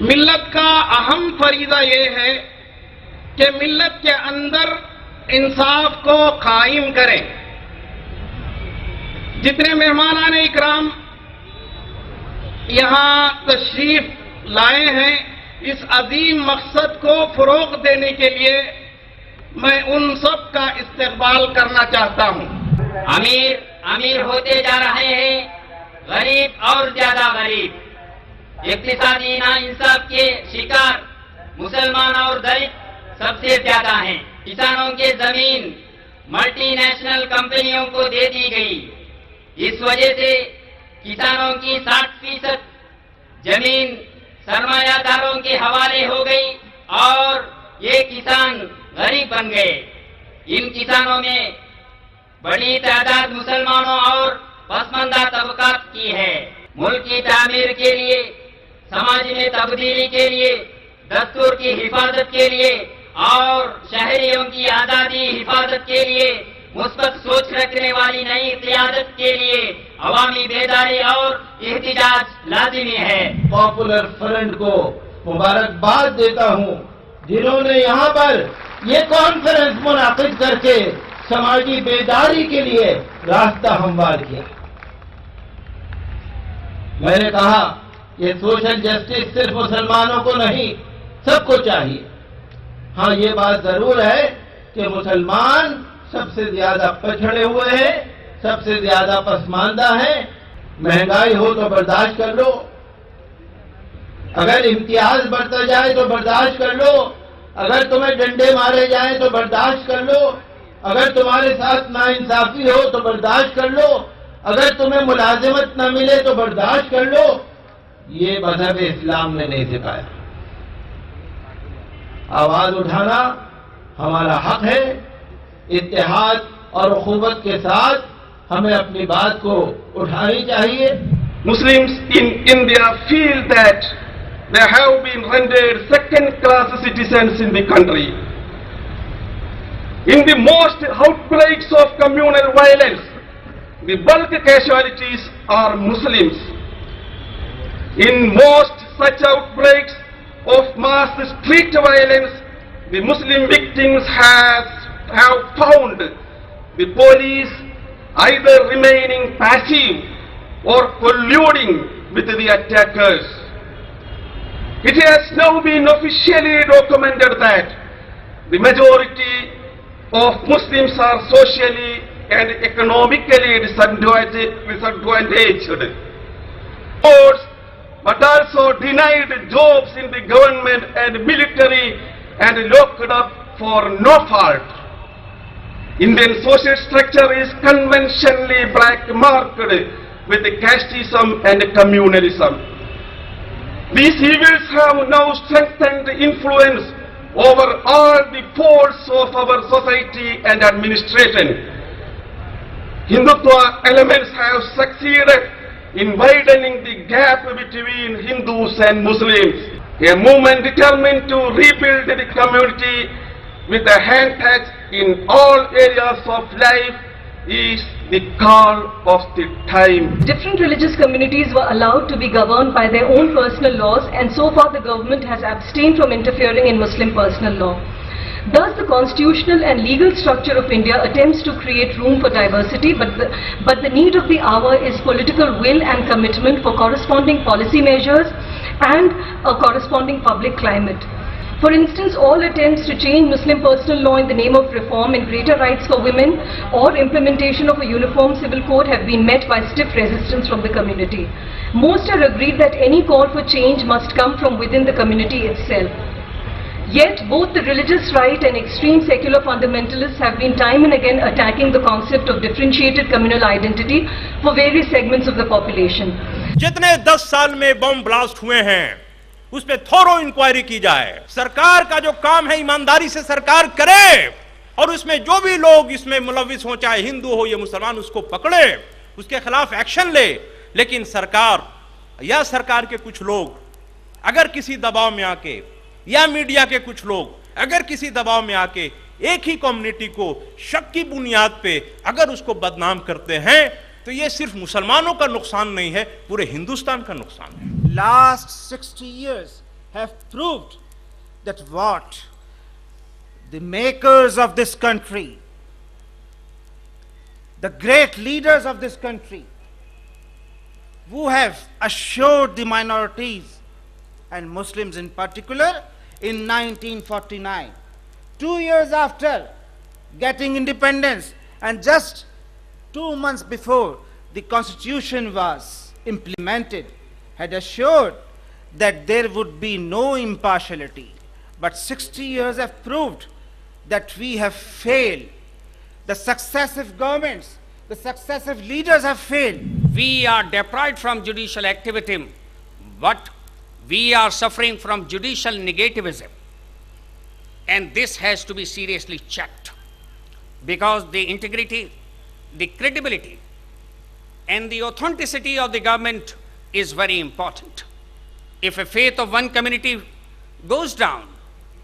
मिल्लत का अहम फरीजा ये है कि मिल्लत के अंदर इंसाफ को कायम करें। जितने मेहमान इकराम यहां तशरीफ लाए हैं, इस अजीम मकसद को फरोग देने के लिए मैं उन सब का इस्तकबाल करना चाहता हूं। अमीर अमीर होते जा रहे हैं, गरीब और ज्यादा गरीब। इक्तिसादी नाइंसाफ के शिकार मुसलमान और दलित सबसे ज्यादा हैं। किसानों के जमीन मल्टीनेशनल कंपनियों को दे दी गई। इस वजह से किसानों की 60% जमीन सरमायादारों के हवाले हो गई और ये किसान गरीब बन गए। इन किसानों में बड़ी तादाद मुसलमानों और पसमानदा तबकात की है। मुल्क की तामीर के लिए, समाज में तब्दीली के लिए, दस्तूर की हिफाजत के लिए और शहरियों की आजादी हिफाजत के लिए, मुस्बत सोच रखने वाली नई क़ियादत के लिए अवामी बेदारी और एहतिजाज लाजिमी है। पॉपुलर फ्रंट को मुबारकबाद देता हूं, जिन्होंने यहां पर ये कॉन्फ्रेंस मुनाकिद करके समाजी बेदारी के लिए रास्ता हमवार किया। मैंने कहा ये सोशल जस्टिस सिर्फ मुसलमानों को नहीं, सबको चाहिए। हाँ, ये बात जरूर है कि मुसलमान सबसे ज्यादा पछड़े हुए हैं, सबसे ज्यादा पसमानदा हैं। महंगाई हो तो बर्दाश्त कर लो, अगर इम्तियाज बढ़ता जाए तो बर्दाश्त कर लो, अगर तुम्हें डंडे मारे जाएं तो बर्दाश्त कर लो, अगर तुम्हारे साथ नाइंसाफी हो तो बर्दाश्त कर लो, अगर तुम्हें मुलाजिमत न मिले तो बर्दाश्त कर लो। ये मजहब इस्लाम ने नहीं सिखाया। आवाज उठाना हमारा हक है। इत्तेहाद और उखुवत के साथ हमें अपनी बात को उठानी चाहिए। Muslims in India feel that they have been rendered second-class citizens in the country. In the most outbreaks of communal violence, the bulk casualties are Muslims. In most such outbreaks of mass street violence, the Muslim victims have found the police either remaining passive or colluding with the attackers. It has now been officially documented that the majority of Muslims are socially and economically disadvantaged, but also denied jobs in the government and military and locked up for no fault. Indian social structure is conventionally black marked with casteism and communalism. These evils have now strengthened influence over all the folds of our society and administration. Hindutva elements have succeeded in widening the gap between Hindus and Muslims. A movement determined to rebuild the community with a hand touch in all areas of life is the call of the time. Different religious communities were allowed to be governed by their own personal laws, and so far the government has abstained from interfering in Muslim personal law. Thus, the constitutional and legal structure of India attempts to create room for diversity, but the need of the hour is political will and commitment for corresponding policy measures and a corresponding public climate. For instance, all attempts to change Muslim personal law in the name of reform and greater rights for women or implementation of a uniform civil code have been met by stiff resistance from the community. Most are agreed that any call for change must come from within the community itself. Yet, both the religious right and extreme secular fundamentalists have been time and again attacking the concept of differentiated communal identity for various segments of the population. जितने 10 साल में bomb blast हुए हैं उस पे थोरो inquiry की जाए। सरकार का जो काम है ईमानदारी से सरकार करे और उसमें जो भी लोग इसमें मुलविस हो, चाहे हिंदू हो या मुसलमान, उसको पकड़े, उसके खिलाफ एक्शन ले। लेकिन सरकार या सरकार के कुछ लोग अगर किसी दबाव में आके या मीडिया के कुछ लोग अगर किसी दबाव में आके एक ही कम्युनिटी को शक की बुनियाद पे अगर उसको बदनाम करते हैं तो ये सिर्फ मुसलमानों का नुकसान नहीं है, पूरे हिंदुस्तान का नुकसान है। Last 60 years have proved that what the makers of this country, the great leaders of this country, who have assured the minorities and Muslims in particular in 1949, 2 years after getting independence and just 2 months before the constitution was implemented, had assured that there would be no impartiality. But 60 years have proved that we have failed. The successive governments, the successive leaders have failed. We are deprived from judicial activism, but we are suffering from judicial negativism. And this has to be seriously checked, because the integrity, the credibility, and the authenticity of the government is very important. If a faith of one community goes down,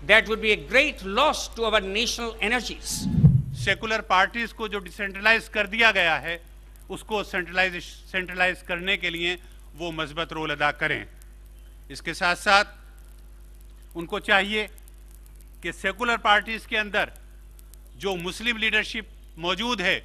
that would be a great loss to our national energies. Secular parties को जो decentralise कर दिया गया है, उसको centralise करने के लिए वो मजबूत रोल अदा करें। इसके साथ साथ उनको चाहिए कि सेकुलर पार्टीज के अंदर जो मुस्लिम लीडरशिप मौजूद है,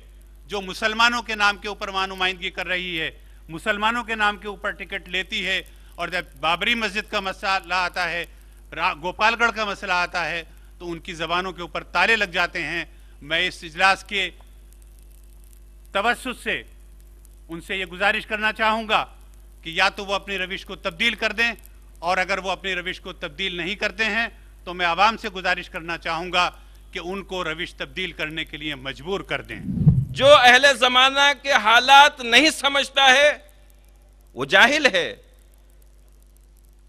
जो मुसलमानों के नाम के ऊपर नुमाइंदगी कर रही है, मुसलमानों के नाम के ऊपर टिकट लेती है, और जब बाबरी मस्जिद का मसला आता है, गोपालगढ़ का मसला आता है, तो उनकी जबानों के ऊपर ताले लग जाते हैं। मैं इस इजलास के तवस्सुस से उनसे ये गुजारिश करना चाहूँगा कि या तो वो अपनी रविश को तब्दील कर दें, और अगर वो अपनी रविश को तब्दील नहीं करते हैं तो मैं आवाम से गुजारिश करना चाहूँगा कि उनको रविश तब्दील करने के लिए मजबूर कर दें। जो अहले ज़माना के हालात नहीं समझता है वो जाहिल है,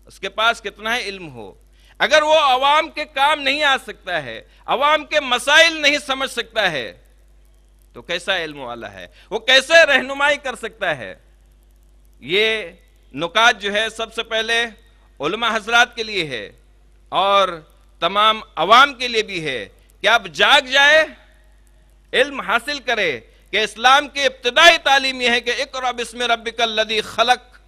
उसके पास कितना ही इल्म हो। अगर वो अवाम के काम नहीं आ सकता है, अवाम के मसाइल नहीं समझ सकता है, तो कैसा इल्म वाला है, वो कैसे रहनुमाई कर सकता है। ये नुकात जो है सबसे पहले उलमा हजरात के लिए है और तमाम अवाम के लिए भी है कि आप जाग जाए, इल्म हासिल करे कि इस्लाम की इब्तिदाई तालीम यह है कि इक़रा बिस्मि रब्बिकल लज़ी खलक।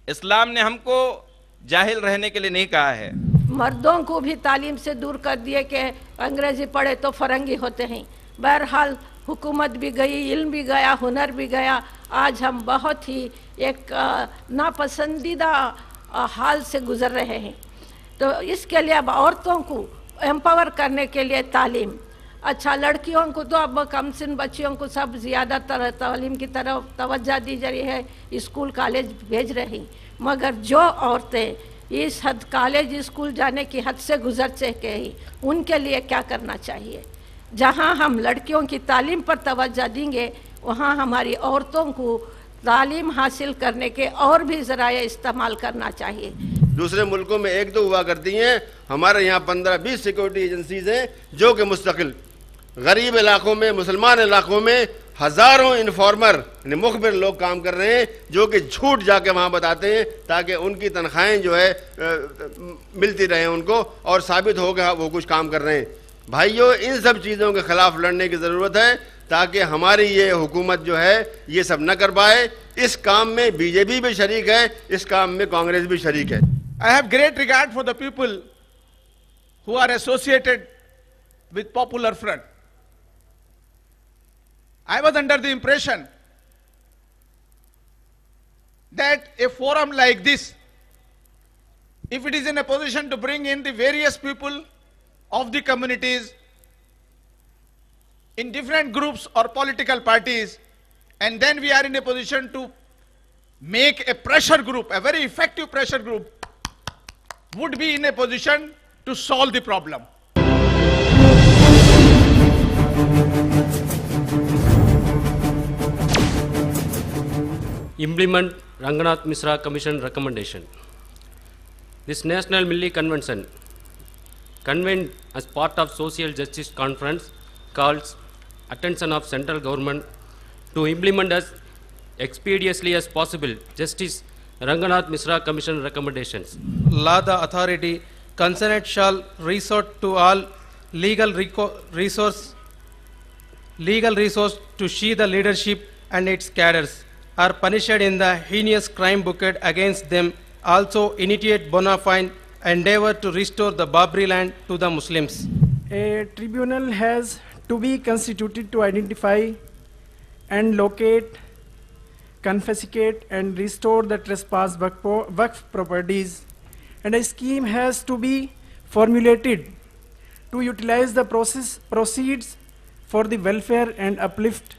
इस्लाम ने हमको जाहिल रहने के लिए नहीं कहा है। मर्दों को भी तालीम से दूर कर दिए कि अंग्रेजी पढ़े तो फरंगी होते हैं। बहरहाल हुकूमत भी गई, इल्म भी गया, हुनर भी गया। आज हम बहुत ही एक नापसंदीदा हाल से गुजर रहे हैं। तो इसके लिए अब औरतों को एम्पावर करने के लिए तालीम, अच्छा लड़कियों को तो अब कमसिन बच्चियों को सब ज़्यादातर तालीम की तरफ तवज्जो दी जा रही है, स्कूल कॉलेज भेज रही। मगर जो औरतें इस हद कॉलेज स्कूल जाने की हद से गुजर चुके हैं, उनके लिए क्या करना चाहिए। जहां हम लड़कियों की तालीम पर तवज्जो देंगे, वहां हमारी औरतों को तालीम हासिल करने के और भी ज़राए इस्तेमाल करना चाहिए। दूसरे मुल्कों में एक दो हुआ करती हैं, हमारे यहाँ 15-20 सिक्योरिटी एजेंसीज हैं जो कि मुस्तकिल गरीब इलाकों में, मुसलमान इलाकों में हज़ारों इन्फॉर्मर मुखबिर लोग काम कर रहे हैं, जो कि झूठ जाके वहाँ बताते हैं ताकि उनकी तनख्वाहें जो है मिलती रहें उनको, और साबित हो गया वो कुछ काम कर रहे हैं। भाइयों, इन सब चीज़ों के ख़िलाफ़ लड़ने की ज़रूरत है ताकि हमारी ये हुकूमत जो है ये सब न कर पाए। इस काम में बीजेपी भी शरीक है, इस काम में कांग्रेस भी शरीक है। I have great regard for the people who are associated with Popular Front. I was under the impression that a forum like this, if it is in a position to bring in the various people of the communities in different groups or political parties, and then we are in a position to make a pressure group, a very effective pressure group, would be in a position to solve the problem. Implement Ranganath Mishra Commission recommendation. This National Milli Convention, convened as part of Social Justice Conference, calls attention of central government to implement as expeditiously as possible Justice Ranganath Mishra Commission recommendations. Law the authority concerned shall resort to all legal resource to see the leadership and its cadres are punished in the heinous crime booked against them also initiate bona fide endeavor to restore the Babri land to the Muslims. A tribunal has to be constituted to identify and locate, confiscate and restore the trespassed Waqf properties, and a scheme has to be formulated to utilize the proceeds for the welfare and uplift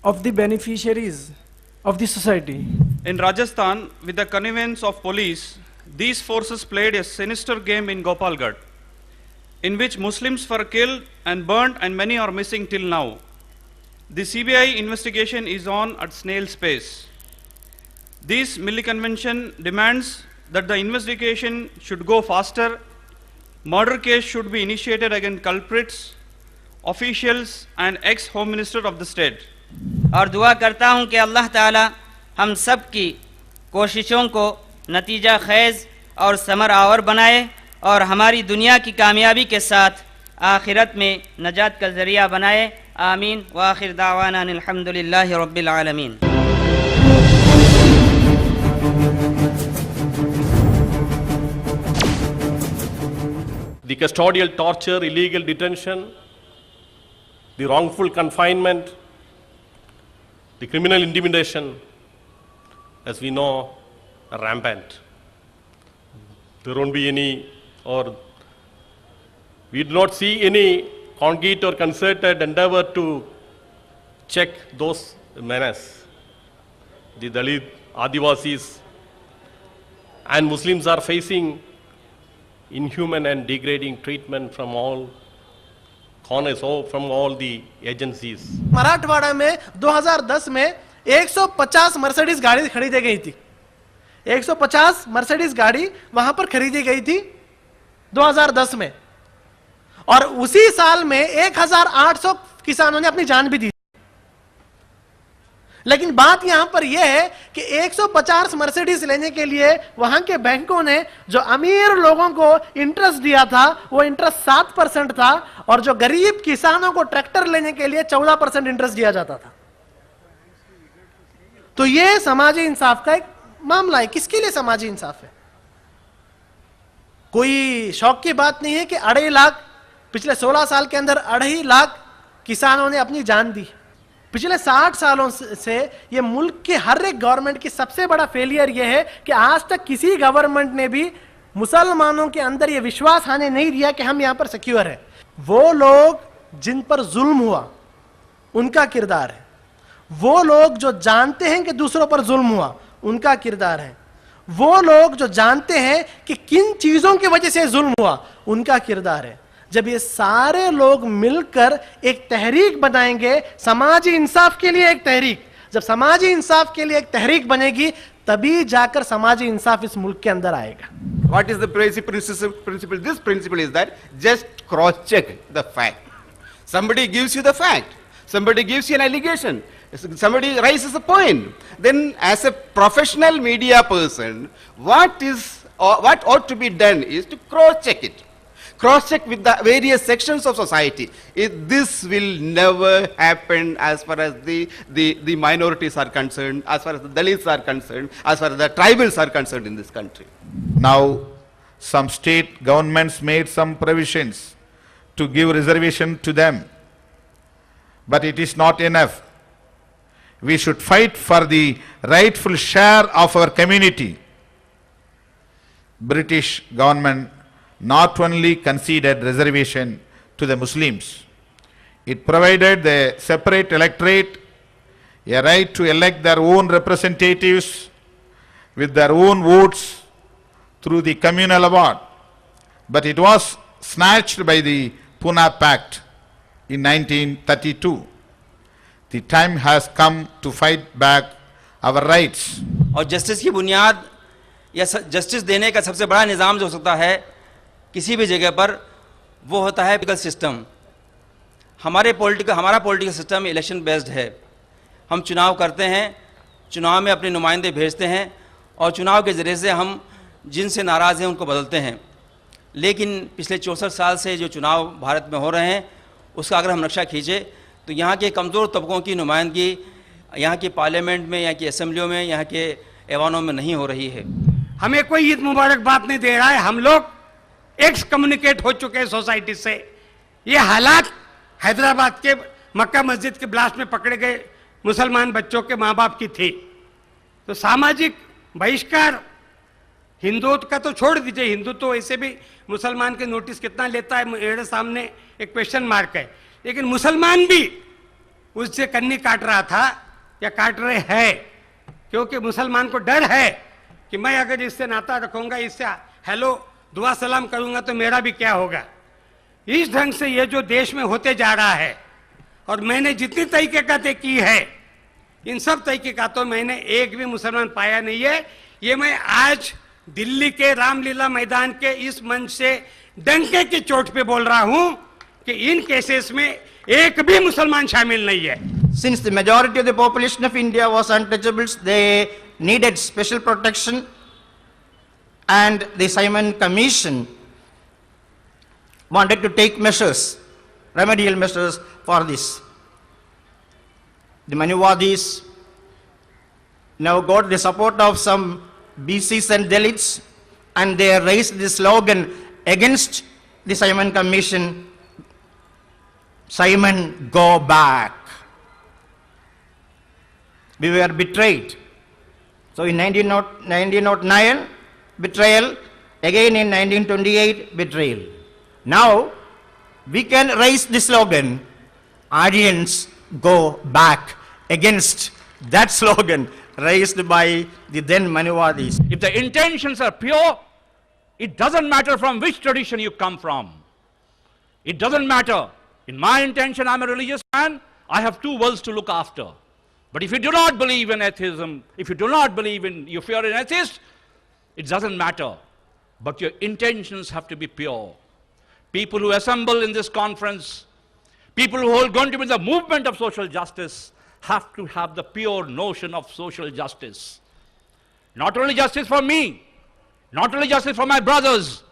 of the beneficiaries of the society. In Rajasthan, with the connivance of police, these forces played a sinister game in Gopalgarh, in which Muslims were killed and burnt and many are missing till now. The CBI investigation is on at snail's pace. This Milli Convention demands that the investigation should go faster, murder case should be initiated against culprits, officials and ex-Home Minister of the state. और दुआ करता हूँ कि अल्लाह ताला हम सब की कोशिशों को नतीजा खेज और समर आवर बनाए और हमारी दुनिया की कामयाबी के साथ आखिरत में नजात का ज़रिया बनाए। आमीन व आखिर दावाना अल्हम्दुलिल्लाहि रब्बिल आलमीन। The custodial torture, illegal detention, the wrongful confinement, the criminal intimidation, as we know, are rampant. There won't be any, or we do not see any concrete or concerted endeavor to check those menaces. The Dalit, Adivasis, and Muslims are facing inhuman and degrading treatment from all corners, from all the agencies. Marathwada में 2010 में 150 Mercedes गाड़ी खरीदी गई थी। 150 Mercedes गाड़ी वहां पर खरीदी गई थी 2010 में, और उसी साल में 1800 किसानों ने अपनी जान भी दी। लेकिन बात यहां पर यह है कि 150 मर्सिडीज लेने के लिए वहां के बैंकों ने जो अमीर लोगों को इंटरेस्ट दिया था वो इंटरेस्ट 7% था, और जो गरीब किसानों को ट्रैक्टर लेने के लिए 14% इंटरेस्ट दिया जाता था। तो यह समाजी इंसाफ का एक मामला है। किसके लिए समाजी इंसाफ है? कोई शौक की बात नहीं है कि 2.5 लाख पिछले 16 साल के अंदर 2.5 लाख किसानों ने अपनी जान दी। पिछले 60 सालों से ये मुल्क के हर एक गवर्नमेंट की सबसे बड़ा फेलियर ये है कि आज तक किसी गवर्नमेंट ने भी मुसलमानों के अंदर ये विश्वास आने नहीं दिया कि हम यहां पर सिक्योर है। वो लोग जिन पर जुल्म हुआ उनका किरदार है, वो लोग जो जानते हैं कि दूसरों पर जुल्म हुआ उनका किरदार है, वो लोग जो जानते हैं कि किन चीजों की वजह से जुल्म हुआ उनका किरदार है। जब ये सारे लोग मिलकर एक तहरीक बनाएंगे समाजी इंसाफ के लिए, एक तहरीक, जब समाजी इंसाफ के लिए एक तहरीक बनेगी तभी जाकर समाजी इंसाफ इस मुल्क के अंदर आएगा। What is the basic principle? This principle is that just cross-check the fact. Somebody gives you the fact. Somebody gives you an allegation. Somebody raises a point. Then as a professional media person, what ought to be done is to cross-check it. Cross-check with the various sections of society. This will never happen as far as the minorities are concerned, as far as the Dalits are concerned, as far as the tribals are concerned in this country. Now, some state governments made some provisions to give reservation to them, but it is not enough. We should fight for the rightful share of our community. British government not only conceded reservation to the Muslims, it provided the separate electorate a right to elect their own representatives with their own votes through the communal award. But it was snatched by the Pune Pact in 1932. The time has come to fight back our rights. और justice की बुनियाद या justice देने का सबसे बड़ा निज़ाम जो हो सकता है किसी भी जगह पर वो होता है पॉलिटिकल सिस्टम। हमारा पॉलिटिकल सिस्टम इलेक्शन बेस्ड है। हम चुनाव करते हैं, चुनाव में अपने नुमाइंदे भेजते हैं और चुनाव के ज़रिए से हम जिनसे नाराज़ हैं उनको बदलते हैं। लेकिन पिछले 64 साल से जो चुनाव भारत में हो रहे हैं उसका अगर हम नक्शा खींचे तो यहाँ के कमज़ोर तबकों की नुमाइंदगी यहाँ की पार्लियामेंट में, यहाँ की असेंबलियों में, यहाँ के ऐवानों में नहीं हो रही है। हमें कोई ईद मुबारकबाद नहीं दे रहा है। हम लोग एक्स कम्युनिकेट हो चुके हैं सोसाइटी से। ये हालात हैदराबाद के मक्का मस्जिद के ब्लास्ट में पकड़े गए मुसलमान बच्चों के माँ बाप की थी। तो सामाजिक बहिष्कार हिंदुओं का तो छोड़ दीजिए, हिंदू तो ऐसे भी मुसलमान के नोटिस कितना लेता है मेरे सामने एक क्वेश्चन मार्क है, लेकिन मुसलमान भी उससे कन्नी काट रहा था या काट रहे हैं, क्योंकि मुसलमान को डर है कि मैं अगर इससे नाता रखूंगा, इससे हेलो दुआ सलाम करूंगा तो मेरा भी क्या होगा। इस ढंग से ये जो देश में होते जा रहा है, और मैंने जितनी तहकीकातें की है इन सब तहकीकातों में मैंने एक भी मुसलमान पाया नहीं है। ये मैं आज दिल्ली के रामलीला मैदान के इस मंच से डंके की चोट पे बोल रहा हूं कि इन केसेस में एक भी मुसलमान शामिल नहीं है। Since the majority of the population of India was untouchables, they needed special protection, and the Simon Commission wanted to take measures, remedial measures for this. The Manuwadis now got the support of some BCs and Dalits, and they raised the slogan against the Simon Commission, Simon, go back. We were betrayed. So in 1909, betrayal, again in 1928, betrayal. Now, we can raise the slogan, Aryans go back, against that slogan raised by the then Manuwadis. If the intentions are pure, it doesn't matter from which tradition you come from. It doesn't matter. In my intention, I'm a religious man, I have two worlds to look after. But if you do not believe in atheism, if you do not believe in, if you are an atheist, it doesn't matter. But your intentions have to be pure. People who assemble in this conference, people who are going to be the movement of social justice, have to have the pure notion of social justice. Not only justice for me, not only justice for my brothers,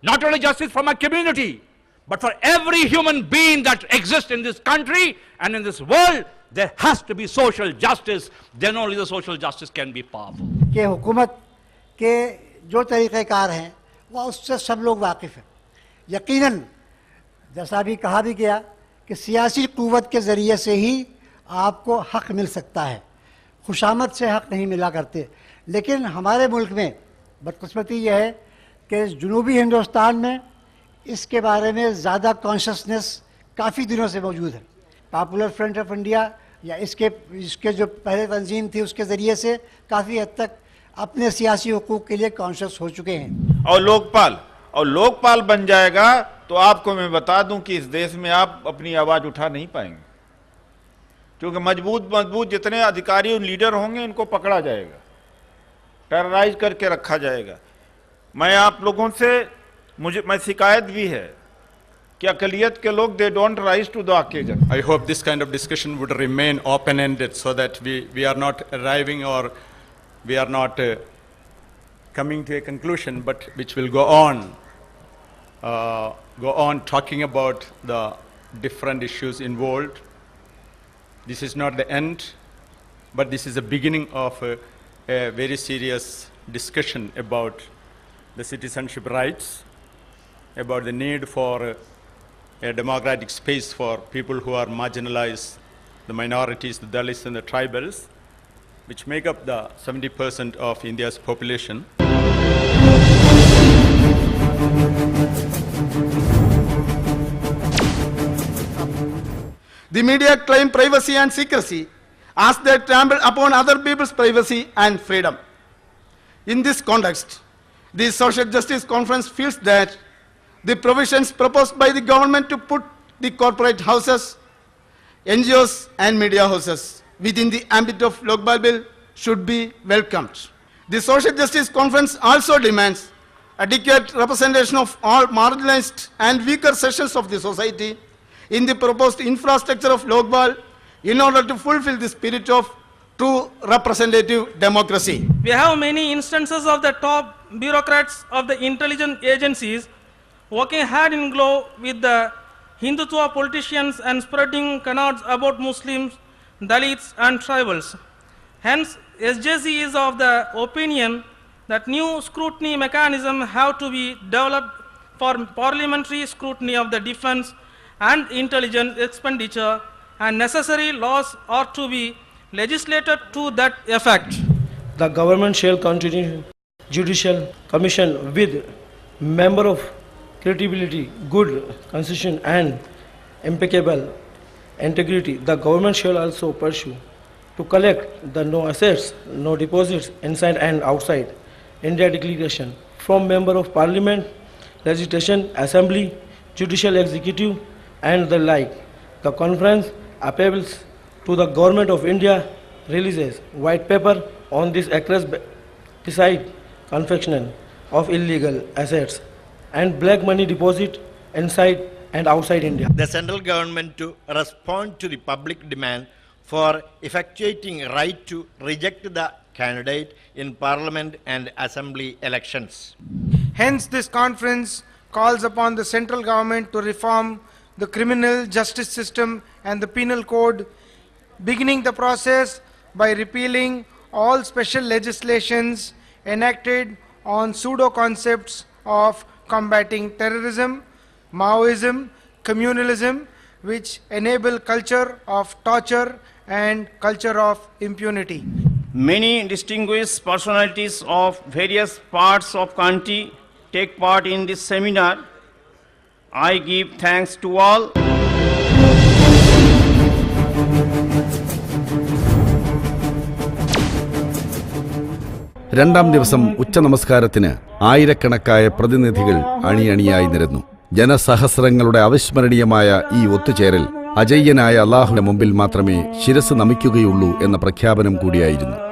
not only justice for my community, but for every human being that exists in this country and in this world, there has to be social justice. Then only the social justice can be powerful. कि हुकूमत के जो तरीक़ेकार हैं वह उससे सब लोग वाकिफ़ हैं। यकीनन जैसा भी कहा भी गया कि सियासी क़ुव्वत के ज़रिए से ही आपको हक़ मिल सकता है, खुशामद से हक़ नहीं मिला करते। लेकिन हमारे मुल्क में बदकिस्मती यह है कि जनूबी हिंदुस्तान में इसके बारे में ज़्यादा कॉन्शसनेस काफ़ी दिनों से मौजूद है। पॉपुलर फ्रंट ऑफ इंडिया या इसके जो पहले तंजीम थी उसके ज़रिए से काफ़ी हद तक अपने सियासी हुकूक के लिए कॉन्शस हो चुके हैं। और लोकपाल बन जाएगा तो आपको मैं बता दूं कि इस देश में आप अपनी आवाज़ उठा नहीं पाएंगे, क्योंकि मजबूत जितने अधिकारी और लीडर होंगे इनको पकड़ा जाएगा, टेरराइज करके रखा जाएगा। मैं आप लोगों से मैं शिकायत भी है कि अकलियत के लोग they don't rise to the occasion. I hope this kind of discussion would remain open-ended so that we are not arriving or we are not coming to a conclusion, but which will go on talking about the different issues involved. This is not the end, but this is the beginning of a very serious discussion about the citizenship rights, about the need for a democratic space for people who are marginalized, the minorities, the Dalits and the tribals, which make up the 70% of India's population. The media claim privacy and secrecy as they trample upon other people's privacy and freedom. In this context, the Social Justice Conference feels that the provisions proposed by the government to put the corporate houses, NGOs and media houses within the ambit of Lokpal Bill should be welcomed. The Social Justice Conference also demands adequate representation of all marginalized and weaker sections of the society in the proposed infrastructure of Lokpal in order to fulfill the spirit of true representative democracy. We have many instances of the top bureaucrats of the intelligence agencies working hand in glove with the Hindutva politicians and spreading canards about Muslims, Dalits and tribals. Hence, SJC is of the opinion that new scrutiny mechanism have to be developed for parliamentary scrutiny of the defense and intelligence expenditure, and necessary laws are to be legislated to that effect. The government shall continue judicial commission with member of credibility, good constitution and impeccable integrity. The government shall also pursue to collect the no assets, no deposits inside and outside India declaration from member of parliament, legislation, assembly, judicial executive and the like. The conference appeals to the government of India releases white paper on this across beside confection of illegal assets and black money deposit inside and outside India. The central government to respond to the public demand for effectuating right to reject the candidate in parliament and assembly elections. Hence, this conference calls upon the central government to reform the criminal justice system and the penal code, beginning the process by repealing all special legislations enacted on pseudo-concepts of combating terrorism, Maoism, communalism, which enable culture of torture and culture of impunity. Many distinguished personalities of various parts of country take part in this seminar. I give thanks to all. രണ്ടാം ദിവസം ഉച്ചനമസ്കാരത്തിന് ആയിരക്കണക്കായ പ്രതിനിധികൾ അണിയണിയായി നിരന്നു. ജനസഹസ്രങ്ങളുടെ അവിസ്മരണീയമായ ഈ ഒത്തുചേരൽ അജയ്യനായ അല്ലാഹുവിന്റെ മുമ്പിൽ മാത്രമേ ശിരസ് നമിക്കുകയുള്ളൂ എന്ന പ്രഖ്യാപനം കൂടിയായിരുന്നു.